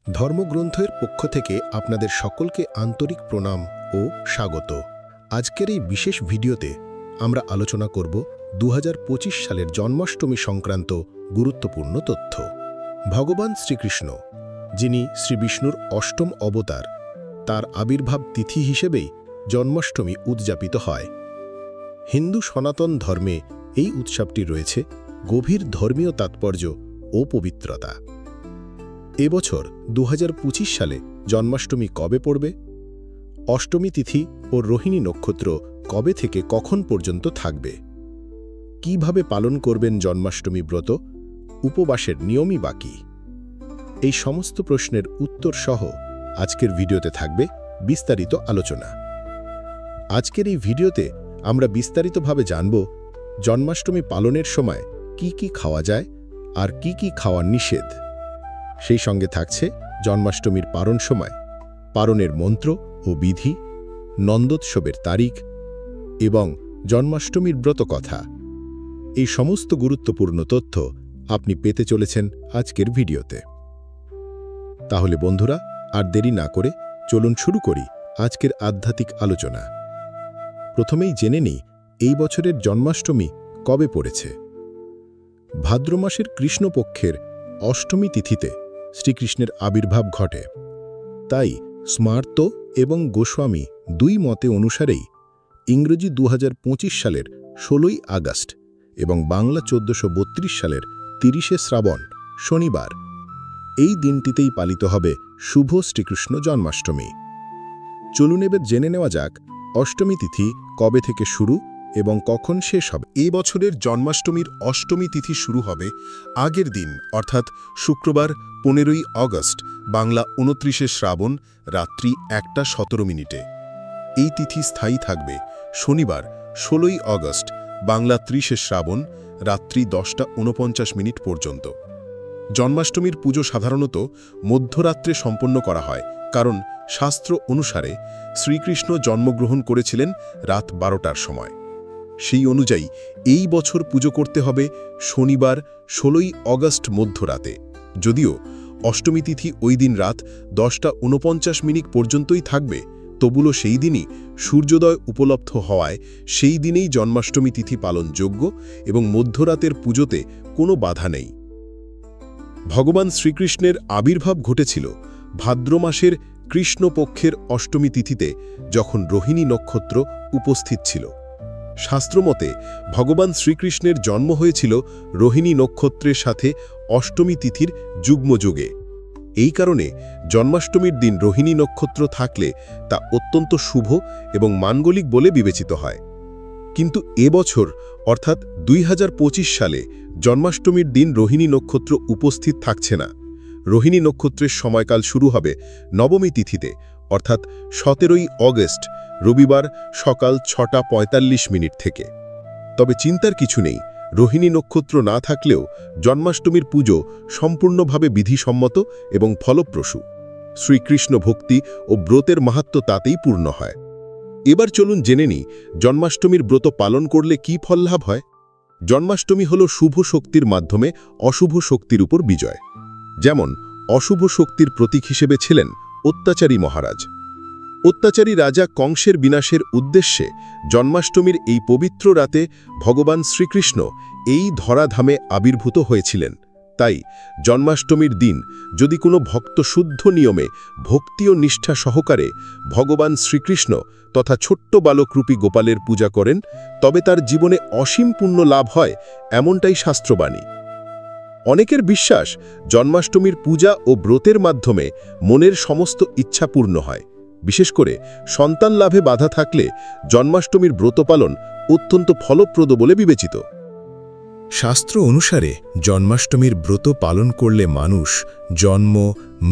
ধর্মগ্রন্থের পক্ষ থেকে আপনাদের সকলকে আন্তরিক প্রণাম ও স্বাগত। আজকের এই বিশেষ ভিডিওতে আমরা আলোচনা করব 2025 সালের জন্মাষ্টমী সংক্রান্ত গুরুত্বপূর্ণ তথ্য। ভগবান শ্রীকৃষ্ণ, যিনি শ্রীবিষ্ণুর অষ্টম অবতার, তার আবির্ভাব তিথি হিসেবেই জন্মাষ্টমী উদযাপিত হয়। হিন্দু সনাতন ধর্মে এই উৎসবটি রয়েছে গভীর ধর্মীয় তাৎপর্য ও পবিত্রতা। এবছর 2025 সালে জন্মাষ্টমী কবে পড়বে? অষ্টমী তিথি ও রোহিণী নক্ষত্র কবে থেকে কখন পর্যন্ত থাকবে? কিভাবে পালন করবেন জন্মাষ্টমী ব্রত? উপবাসের নিয়মই বাকি। এই সমস্ত প্রশ্নের উত্তর সহ আজকের ভিডিওতে থাকবে বিস্তারিত আলোচনা। আজকের এই ভিডিওতে আমরা বিস্তারিতভাবে জানব জন্মাষ্টমী পালনের সময় কি কি খাওয়া যায় আর কি কি খাওয়া নিষেধ। সেই সঙ্গে থাকছে জন্মাষ্টমীর পারণ সময়, পারণের মন্ত্র ও বিধি, নন্দোৎসবের তারিখ এবং জন্মাষ্টমীর ব্রত কথা। এই সমস্ত গুরুত্বপূর্ণ তথ্য আপনি পেতে চলেছেন আজকের ভিডিওতে। তাহলে বন্ধুরা, আর দেরি না করে চলুন শুরু করি আজকের আধ্যাত্মিক আলোচনা। প্রথমেই জেনে নিই এই বছরের জন্মাষ্টমী কবে পড়েছে। ভাদ্র মাসের কৃষ্ণপক্ষের অষ্টমী তিথিতে শ্রীকৃষ্ণের আবির্ভাব ঘটে। তাই স্মার্ত এবং গোস্বামী দুই মতে অনুসারেই ইংরেজি 2025 সালের 16ই আগস্ট এবং বাংলা 1432 সালের 30শে শ্রাবণ শনিবার এই দিনটিতেই পালিত হবে শুভ শ্রীকৃষ্ণ জন্মাষ্টমী। চলুন এবার জেনে নেওয়া যাক অষ্টমী তিথি কবে থেকে শুরু এবং কখন শেষ হবে। এই বছরের জন্মাষ্টমীর অষ্টমী তিথি শুরু হবে আগের দিন, অর্থাৎ শুক্রবার 15ই আগস্ট বাংলা 29শে শ্রাবণ রাত্রি 1:17। এই তিথি স্থায়ী থাকবে শনিবার 16ই আগস্ট বাংলা 30শে শ্রাবণ রাত্রি 10:49 পর্যন্ত। জন্মাষ্টমীর পুজো সাধারণত মধ্যরাত্রে সম্পন্ন করা হয়, কারণ শাস্ত্র অনুসারে শ্রীকৃষ্ণ জন্মগ্রহণ করেছিলেন রাত 12টার সময়। সেই অনুযায়ী এই বছর পুজো করতে হবে শনিবার 16ই আগস্ট মধ্যরাতে। যদিও অষ্টমী তিথি ওই দিন রাত 10:49 পর্যন্তই থাকবে, তবুও সেই দিনই সূর্যোদয় উপলব্ধ হওয়ায় সেই দিনেই জন্মাষ্টমী তিথি পালনযোগ্য এবং মধ্যরাতের পুজোতে কোনো বাধা নেই। ভগবান শ্রীকৃষ্ণের আবির্ভাব ঘটেছিল ভাদ্র মাসের কৃষ্ণপক্ষের অষ্টমী তিথিতে, যখন রোহিণী নক্ষত্র উপস্থিত ছিল। শাস্ত্রমতে ভগবান শ্রীকৃষ্ণের জন্ম হয়েছিল রোহিণী নক্ষত্রের সাথে অষ্টমী তিথির যুগ্মযোগে। এই কারণে জন্মাষ্টমীর দিন রোহিণী নক্ষত্র থাকলে তা অত্যন্ত শুভ এবং মাঙ্গলিক বলে বিবেচিত হয়। কিন্তু এবছর অর্থাৎ 2025 সালে জন্মাষ্টমীর দিন রোহিণী নক্ষত্র উপস্থিত থাকছে না। রোহিণী নক্ষত্রের সময়কাল শুরু হবে নবমী তিথিতে, অর্থাৎ 17ই আগস্ট রবিবার সকাল 6:45 থেকে। তবে চিন্তার কিছু নেই, রোহিণী নক্ষত্র না থাকলেও জন্মাষ্টমীর পুজো সম্পূর্ণভাবে বিধিসম্মত এবং ফলপ্রসূ। শ্রীকৃষ্ণ ভক্তি ও ব্রতের মাহাত্ম্য তাতেই পূর্ণ হয়। এবার চলুন জেনে নিই জন্মাষ্টমীর ব্রত পালন করলে কি ফল লাভ হয়। জন্মাষ্টমী হল শুভ শক্তির মাধ্যমে অশুভ শক্তির উপর বিজয়। যেমন অশুভ শক্তির প্রতীক হিসেবে ছিলেন অত্যাচারী মহারাজ। অত্যাচারী রাজা কংসের বিনাশের উদ্দেশ্যে জন্মাষ্টমীর এই পবিত্র রাতে ভগবান শ্রীকৃষ্ণ এই ধরাধামে আবির্ভূত হয়েছিলেন। তাই জন্মাষ্টমীর দিন যদি কোনো ভক্ত শুদ্ধ নিয়মে ভক্তি ও নিষ্ঠা সহকারে ভগবান শ্রীকৃষ্ণ তথা ছোট্ট বালকরূপী গোপালের পূজা করেন, তবে তার জীবনে অসীম পুণ্য লাভ হয়, এমনটাই শাস্ত্রবাণী। অনেকের বিশ্বাস জন্মাষ্টমীর পূজা ও ব্রতের মাধ্যমে মনের সমস্ত ইচ্ছা পূর্ণ হয়। বিশেষ করে সন্তান লাভে বাধা থাকলে জন্মাষ্টমীর ব্রত পালন অত্যন্ত ফলপ্রদ বলে বিবেচিত। শাস্ত্র অনুসারে জন্মাষ্টমীর ব্রত পালন করলে মানুষ জন্ম,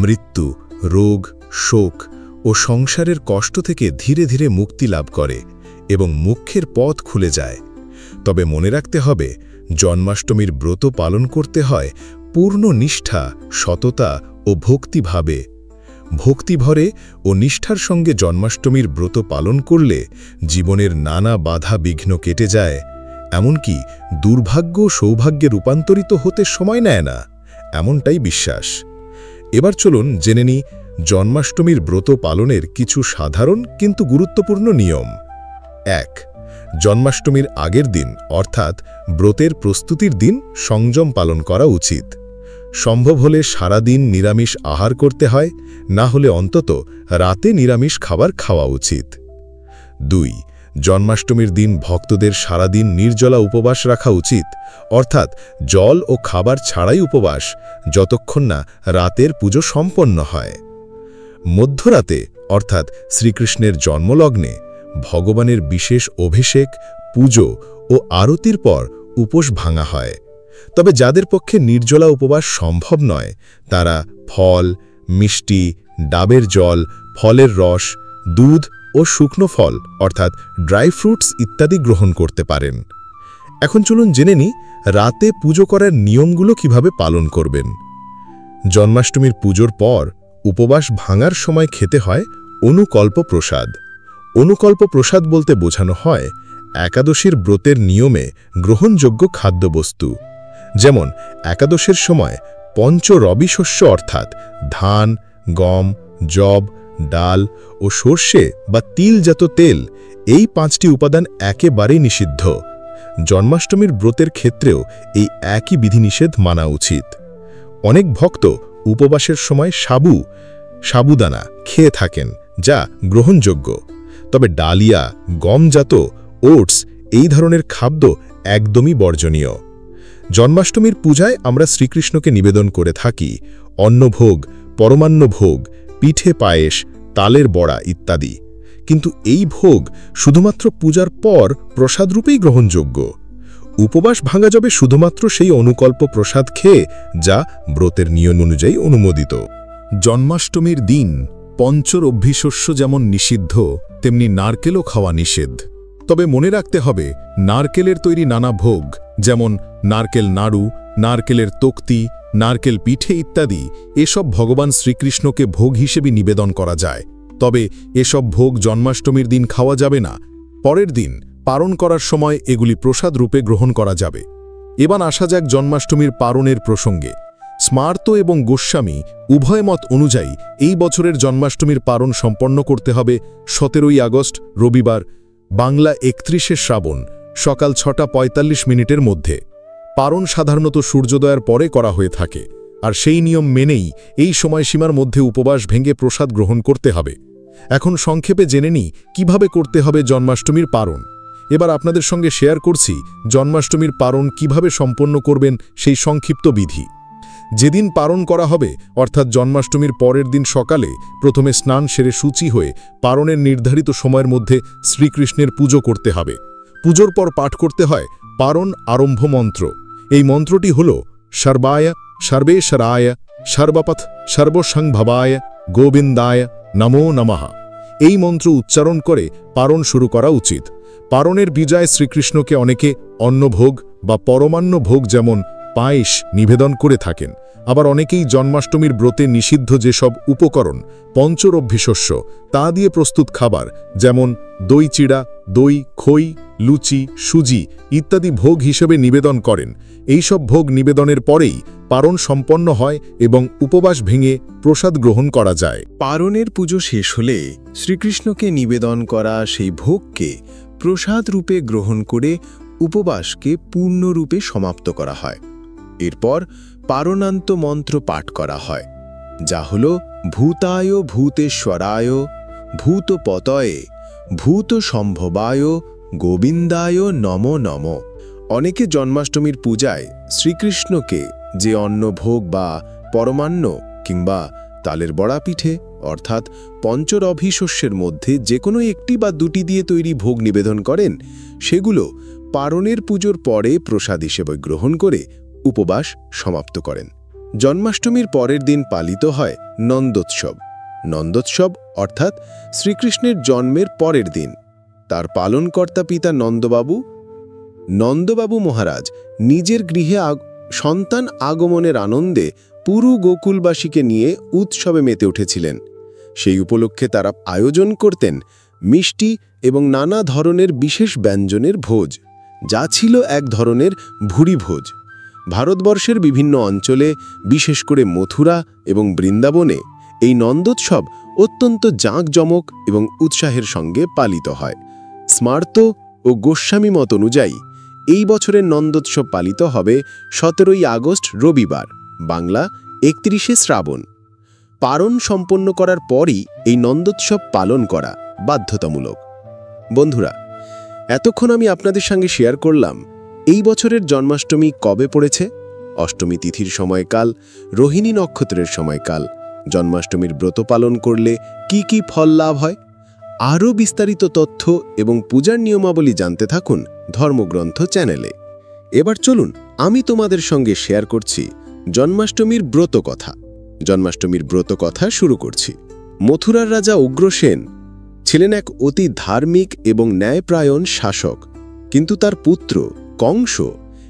মৃত্যু, রোগ, শোক ও সংসারের কষ্ট থেকে ধীরে ধীরে মুক্তি লাভ করে এবং মোক্ষের পথ খুলে যায়। তবে মনে রাখতে হবে, জন্মাষ্টমীর ব্রত পালন করতে হয় পূর্ণ নিষ্ঠা, সততা ও ভক্তিভাবে। ভক্তিভরে ও নিষ্ঠার সঙ্গে জন্মাষ্টমীর ব্রত পালন করলে জীবনের নানা বাধা বিঘ্ন কেটে যায়, এমনকি দুর্ভাগ্য সৌভাগ্যে রূপান্তরিত হতে সময় নেয় না, এমনটাই বিশ্বাস। এবার চলুন জেনে নিই জন্মাষ্টমীর ব্রত পালনের কিছু সাধারণ কিন্তু গুরুত্বপূর্ণ নিয়ম। ১. জন্মাষ্টমীর আগের দিন অর্থাৎ ব্রতের প্রস্তুতির দিন সংযম পালন করা উচিত। সম্ভব হলে সারা দিন নিরামিষ আহার করতে হয়, না হলে অন্তত রাতে নিরামিষ খাবার খাওয়া উচিত। ২. জন্মাষ্টমীর দিন ভক্তদের সারাদিন নির্জলা উপবাস রাখা উচিত, অর্থাৎ জল ও খাবার ছাড়াই উপবাস, যতক্ষণ না রাতের পুজো সম্পন্ন হয়। মধ্যরাতে অর্থাৎ শ্রীকৃষ্ণের জন্মলগ্নে ভগবানের বিশেষ অভিষেক, পুজো ও আরতির পর উপোস ভাঙা হয়। তবে যাদের পক্ষে নির্জলা উপবাস সম্ভব নয়, তারা ফল, মিষ্টি, ডাবের জল, ফলের রস, দুধ ও শুকনো ফল অর্থাৎ ড্রাই ফ্রুটস ইত্যাদি গ্রহণ করতে পারেন। এখন চলুন জেনে নিই রাতে পুজো করার নিয়মগুলো কিভাবে পালন করবেন। জন্মাষ্টমীর পুজোর পর উপবাস ভাঙার সময় খেতে হয় অনুকল্প প্রসাদ। অনুকল্প প্রসাদ বলতে বোঝানো হয় একাদশীর ব্রতের নিয়মে গ্রহণযোগ্য খাদ্যবস্তু। যেমন একাদশের সময় পঞ্চরবি শস্য অর্থাৎ ধান, গম, যব, ডাল ও সর্ষে বা তিলজাত তেল, এই 5টি উপাদান একেবারেই নিষিদ্ধ। জন্মাষ্টমীর ব্রতের ক্ষেত্রেও এই একই বিধিনিষেধ মানা উচিত। অনেক ভক্ত উপবাসের সময় সাবুদানা খেয়ে থাকেন, যা গ্রহণযোগ্য। তবে ডালিয়া, গমজাত, ওটস এই ধরনের খাদ্য একদমই বর্জনীয়। জন্মাষ্টমীর পূজায় আমরা শ্রীকৃষ্ণকে নিবেদন করে থাকি অন্নভোগ, পরমান্নভোগ, পিঠে পায়েস, তালের বড়া ইত্যাদি। কিন্তু এই ভোগ শুধুমাত্র পূজার পর প্রসাদরূপেই গ্রহণযোগ্য। উপবাস ভাঙা যাবে শুধুমাত্র সেই অনুকল্প প্রসাদ খেয়ে, যা ব্রতের নিয়ম অনুযায়ী অনুমোদিত। জন্মাষ্টমীর দিন পঞ্চরভ্যিশস্য যেমন নিষিদ্ধ, তেমনি নারকেলও খাওয়া নিষেধ। তবে মনে রাখতে হবে, নারকেলের তৈরি নানা ভোগ যেমন নারকেল নাড়ু, নারকেলের তক্তি, নারকেল পিঠে ইত্যাদি, এসব ভগবান শ্রীকৃষ্ণকে ভোগ হিসেবে নিবেদন করা যায়। তবে এসব ভোগ জন্মাষ্টমীর দিন খাওয়া যাবে না। পরের দিন পারণ করার সময় এগুলি প্রসাদ রূপে গ্রহণ করা যাবে। এবার আসা যাক জন্মাষ্টমীর পারণের প্রসঙ্গে। স্মার্ত এবং গোস্বামী উভয় মত অনুযায়ী এই বছরের জন্মাষ্টমীর পারণ সম্পন্ন করতে হবে 17ই আগস্ট রবিবার, বাংলা 31শে শ্রাবণ, সকাল 6:45 মধ্যে। পারণ সাধারণত সূর্যোদয়ের পরে করা হয়ে থাকে, আর সেই নিয়ম মেনেই এই সময়সীমার মধ্যে উপবাস ভেঙে প্রসাদ গ্রহণ করতে হবে। এখন সংক্ষেপে জেনে নিই কিভাবে করতে হবে জন্মাষ্টমীর পারণ। এবার আপনাদের সঙ্গে শেয়ার করছি জন্মাষ্টমীর পারণ কিভাবে সম্পন্ন করবেন সেই সংক্ষিপ্ত বিধি। যেদিন পারণ করা হবে অর্থাৎ জন্মাষ্টমীর পরের দিন সকালে প্রথমে স্নান সেরে শুচি হয়ে পারণের নির্ধারিত সময়ের মধ্যে শ্রীকৃষ্ণের পুজো করতে হবে। পুজোর পর পাঠ করতে হয় পারণ আরম্ভ মন্ত্র। এই মন্ত্রটি হল সর্বায় সর্বেশ্বরায় সর্বপথ সর্বসংভবায় গোবিন্দায় নমো নমঃ। এই মন্ত্র উচ্চারণ করে পারণ শুরু করা উচিত। পারণের বিজয় শ্রীকৃষ্ণকে অনেকে অন্নভোগ বা পরমান্ন ভোগ যেমন পায়েস নিবেদন করে থাকেন। আবার অনেকেই জন্মাষ্টমীর ব্রতে নিষিদ্ধ যেসব উপকরণ পঞ্চরভ্যিশস্য তা দিয়ে প্রস্তুত খাবার যেমন দই চিড়া, দই, খই, লুচি, সুজি ইত্যাদি ভোগ হিসেবে নিবেদন করেন। এই সব ভোগ নিবেদনের পরেই পারণ সম্পন্ন হয় এবং উপবাস ভেঙে প্রসাদ গ্রহণ করা যায়। পারণের পুজো শেষ হলে শ্রীকৃষ্ণকে নিবেদন করা সেই ভোগকে প্রসাদ রূপে গ্রহণ করে উপবাসকে পূর্ণরূপে সমাপ্ত করা হয়। এরপর পারণান্ত মন্ত্র পাঠ করা হয়, যা হল ভূতায় ভূতেশ্বরায় ভূতপতয়ে ভূত সম্ভবায় গোবিন্দায় নমো নমঃ। অনেকে জন্মাষ্টমীর পূজায় শ্রীকৃষ্ণকে যে অন্নভোগ বা পরমান্ন কিংবা তালের বড়া পিঠে অর্থাৎ পঞ্চরভি-শস্যের মধ্যে যে কোনো একটি বা দুটি দিয়ে তৈরি ভোগ নিবেদন করেন, সেগুলো পারণের পুজোর পরে প্রসাদ হিসেবে গ্রহণ করে উপবাস সমাপ্ত করেন। জন্মাষ্টমীর পরের দিন পালিত হয় নন্দোৎসব। নন্দোৎসব অর্থাৎ শ্রীকৃষ্ণের জন্মের পরের দিন। তার পালনকর্তা পিতা নন্দবাবু মহারাজ নিজের গৃহে সন্তান আগমনের আনন্দে পুরো গোকুলবাসীকে নিয়ে উৎসবে মেতে উঠেছিলেন। সেই উপলক্ষে তারা আয়োজন করতেন মিষ্টি এবং নানা ধরনের বিশেষ ব্যঞ্জনের ভোজ, যা ছিল এক ধরনের ভুরি ভোজ। ভারতবর্ষের বিভিন্ন অঞ্চলে, বিশেষ করে মথুরা এবং বৃন্দাবনে এই নন্দোৎসব অত্যন্ত জাঁকজমক এবং উৎসাহের সঙ্গে পালিত হয়। স্মার্ত ও গোস্বামী মত অনুযায়ী এই বছরের নন্দোৎসব পালিত হবে 17ই আগস্ট রবিবার, বাংলা 31শে শ্রাবণ। পারণ সম্পন্ন করার পরই এই নন্দোৎসব পালন করা বাধ্যতামূলক। বন্ধুরা, এতক্ষণ আমি আপনাদের সঙ্গে শেয়ার করলাম এই বছরের জন্মাষ্টমী কবে পড়েছে, অষ্টমী তিথির সময়কাল, রোহিণী নক্ষত্রের সময়কাল, জন্মাষ্টমীর ব্রত পালন করলে কি কি ফল লাভ হয়। আরও বিস্তারিত তথ্য এবং পূজার নিয়মাবলী জানতে থাকুন ধর্মগ্রন্থ চ্যানেলে। এবার চলুন আমি তোমাদের সঙ্গে শেয়ার করছি জন্মাষ্টমীর ব্রত কথা। জন্মাষ্টমীর ব্রত কথা শুরু করছি। মথুরার রাজা উগ্রসেন ছিলেন এক অতি ধার্মিক এবং ন্যায়প্রায়ণ শাসক, কিন্তু তার পুত্র কংস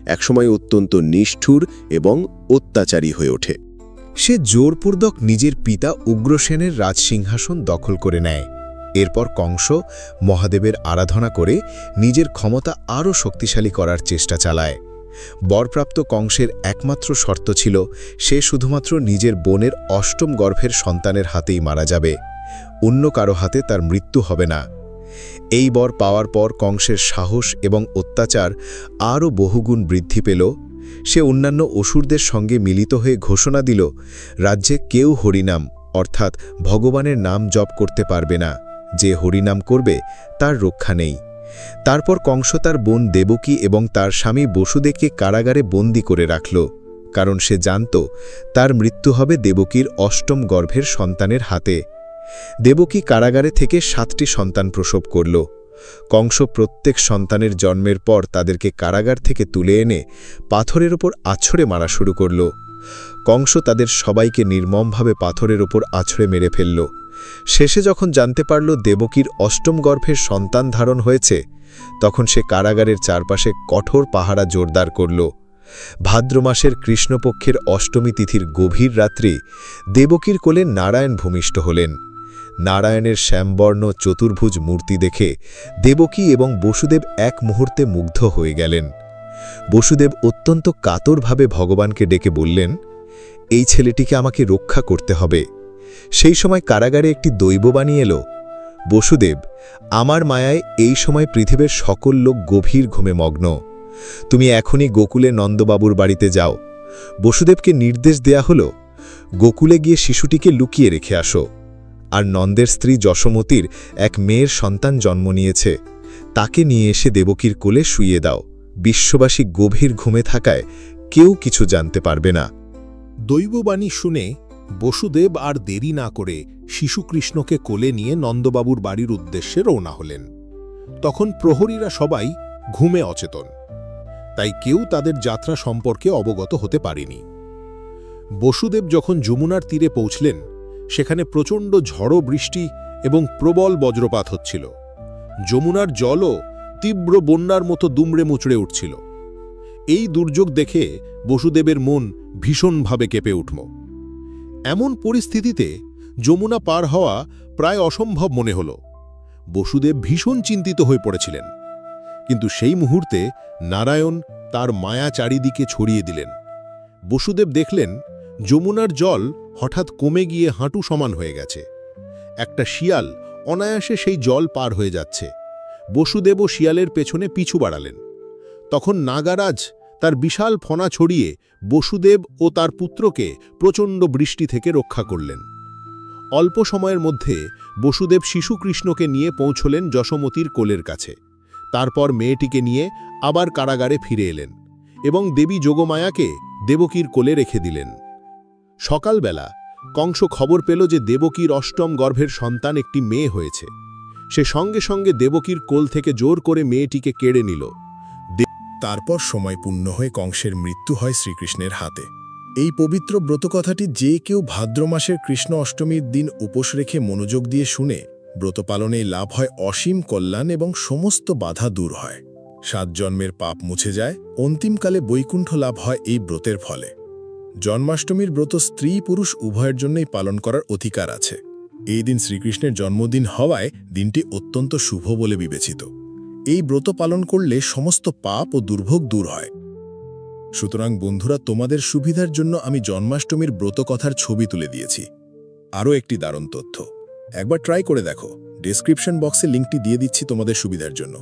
একসময় অত্যন্ত নিষ্ঠুর এবং অত্যাচারী হয়ে ওঠে। সে জোরপূর্বক নিজের পিতা উগ্রসেনের রাজসিংহাসন দখল করে নেয়। এরপর কংস মহাদেবের আরাধনা করে নিজের ক্ষমতা আরও শক্তিশালী করার চেষ্টা চালায়। বরপ্রাপ্ত কংসের একমাত্র শর্ত ছিল সে শুধুমাত্র নিজের বোনের অষ্টম গর্ভের সন্তানের হাতেই মারা যাবে, অন্য কারো হাতে তার মৃত্যু হবে না। এই বর পাওয়ার পর কংসের সাহস এবং অত্যাচার আরও বহুগুণ বৃদ্ধি পেল। সে অন্যান্য অসুরদের সঙ্গে মিলিত হয়ে ঘোষণা দিল, রাজ্যে কেউ হরিনাম অর্থাৎ ভগবানের নাম জপ করতে পারবে না। যে হরিনাম করবে তার রক্ষা নেই। তারপর কংস তার বোন দেবকী এবং তার স্বামী বসুদেবকে কারাগারে বন্দী করে রাখল, কারণ সে জানত তার মৃত্যু হবে দেবকীর অষ্টম গর্ভের সন্তানের হাতে। দেবকী কারাগারে থেকে 7টি সন্তান প্রসব করল। কংস প্রত্যেক সন্তানের জন্মের পর তাদেরকে কারাগার থেকে তুলে এনে পাথরের ওপর আছড়ে মারা শুরু করল। কংস তাদের সবাইকে নির্মমভাবে পাথরের ওপর আছড়ে মেরে ফেলল। শেষে যখন জানতে পারল দেবকীর অষ্টম গর্ভের সন্তান ধারণ হয়েছে, তখন সে কারাগারের চারপাশে কঠোর পাহারা জোরদার করল। ভাদ্র মাসের কৃষ্ণপক্ষের অষ্টমী তিথির গভীর রাত্রি দেবকীর কোলে নারায়ণ ভূমিষ্ঠ হলেন। নারায়ণের শ্যামবর্ণ চতুর্ভুজ মূর্তি দেখে দেবকী এবং বসুদেব এক মুহূর্তে মুগ্ধ হয়ে গেলেন। বসুদেব অত্যন্ত কাতরভাবে ভগবানকে ডেকে বললেন, এই ছেলেটিকে আমাকে রক্ষা করতে হবে। সেই সময় কারাগারে একটি দৈববাণী এলো, বসুদেব, আমার মায়ায় এই সময় পৃথিবীর সকল লোক গভীর ঘুমে মগ্ন। তুমি এখনই গোকুলে নন্দবাবুর বাড়িতে যাও। বসুদেবকে নির্দেশ দেয়া হল, গোকুলে গিয়ে শিশুটিকে লুকিয়ে রেখে আসো। আর নন্দের স্ত্রী যশোমতীর এক মেয়ের সন্তান জন্ম নিয়েছে, তাকে নিয়ে এসে দেবকীর কোলে শুইয়ে দাও। বিশ্ববাসী গভীর ঘুমে থাকায় কেউ কিছু জানতে পারবে না। দৈববাণী শুনে বসুদেব আর দেরি না করে শিশুকৃষ্ণকে কোলে নিয়ে নন্দবাবুর বাড়ির উদ্দেশ্যে রওনা হলেন। তখন প্রহরীরা সবাই ঘুমে অচেতন, তাই কেউ তাদের যাত্রা সম্পর্কে অবগত হতে পারেনি। বসুদেব যখন যমুনার তীরে পৌঁছলেন, সেখানে প্রচণ্ড ঝড়ো বৃষ্টি এবং প্রবল বজ্রপাত হচ্ছিল। যমুনার জলও তীব্র বন্যার মতো দুমড়ে মুচড়ে উঠছিল। এই দুর্যোগ দেখে বসুদেবের মন ভীষণভাবে কেঁপে উঠল। এমন পরিস্থিতিতে যমুনা পার হওয়া প্রায় অসম্ভব মনে হল। বসুদেব ভীষণ চিন্তিত হয়ে পড়েছিলেন। কিন্তু সেই মুহূর্তে নারায়ণ তার মায়া চারিদিকে ছড়িয়ে দিলেন। বসুদেব দেখলেন যমুনার জল হঠাৎ কমে গিয়ে হাঁটু সমান হয়ে গেছে। একটা শিয়াল অনায়াসে সেই জল পার হয়ে যাচ্ছে। বসুদেবও শিয়ালের পেছনে পিছু বাড়ালেন। তখন নাগারাজ তার বিশাল ফনা ছড়িয়ে বসুদেব ও তার পুত্রকে প্রচণ্ড বৃষ্টি থেকে রক্ষা করলেন। অল্প সময়ের মধ্যে বসুদেব শিশুকৃষ্ণকে নিয়ে পৌঁছলেন যশোমতীর কোলের কাছে। তারপর মেয়েটিকে নিয়ে আবার কারাগারে ফিরে এলেন এবং দেবী যোগমায়াকে দেবকীর কোলে রেখে দিলেন। সকালবেলা কংস খবর পেল যে দেবকীর অষ্টম গর্ভের সন্তান একটি মেয়ে হয়েছে। সে সঙ্গে সঙ্গে দেবকীর কোল থেকে জোর করে মেয়েটিকে কেড়ে নিল। তারপর সময় পূর্ণ হয়ে কংসের মৃত্যু হয় শ্রীকৃষ্ণের হাতে। এই পবিত্র ব্রতকথাটি যে কেউ ভাদ্র মাসের কৃষ্ণ অষ্টমীর দিন উপোস রেখে মনোযোগ দিয়ে শুনে, ব্রত পালনে লাভ হয় অসীম কল্যাণ এবং সমস্ত বাধা দূর হয়। 7 জন্মের পাপ মুছে যায়, অন্তিমকালে বৈকুণ্ঠ লাভ হয় এই ব্রতের ফলে। জন্মাষ্টমীর ব্রত স্ত্রী পুরুষ উভয়ের জন্যই পালন করার অধিকার আছে। এই দিন শ্রীকৃষ্ণের জন্মদিন হওয়ায় দিনটি অত্যন্ত শুভ বলে বিবেচিত। এই ব্রত পালন করলে সমস্ত পাপ ও দুর্ভোগ দূর হয়। সুতরাং বন্ধুরা, তোমাদের সুবিধার জন্য আমি জন্মাষ্টমীর ব্রতকথার ছবি তুলে দিয়েছি। আরও একটি দারুণ তথ্য, একবার ট্রাই করে দেখো। ডেসক্রিপশন বক্সে লিঙ্কটি দিয়ে দিচ্ছি তোমাদের সুবিধার জন্য।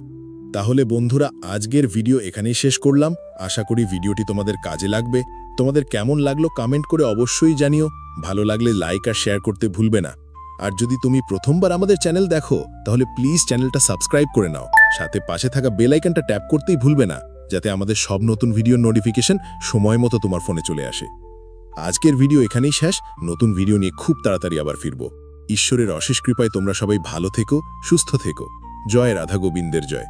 তাহলে বন্ধুরা, আজকের ভিডিও এখানেই শেষ করলাম। আশা করি ভিডিওটি তোমাদের কাজে লাগবে। তোমাদের কেমন লাগলো কমেন্ট করে অবশ্যই জানিও। ভালো লাগলে লাইক আর শেয়ার করতে ভুলবে না। আর যদি তুমি প্রথমবার আমাদের চ্যানেল দেখো, তাহলে প্লিজ চ্যানেলটা সাবস্ক্রাইব করে নাও। সাথে পাশে থাকা বেল আইকনটা ট্যাপ করতেই ভুলবে না, যাতে আমাদের সব নতুন ভিডিওর নোটিফিকেশন সময় মতো তোমার ফোনে চলে আসে। আজকের ভিডিও এখানেই শেষ। নতুন ভিডিও নিয়ে খুব তাড়াতাড়ি আবার ফিরব। ঈশ্বরের অশেষ কৃপায় তোমরা সবাই ভালো থেকো, সুস্থ থেকো। জয় রাধা গোবিন্দের জয়।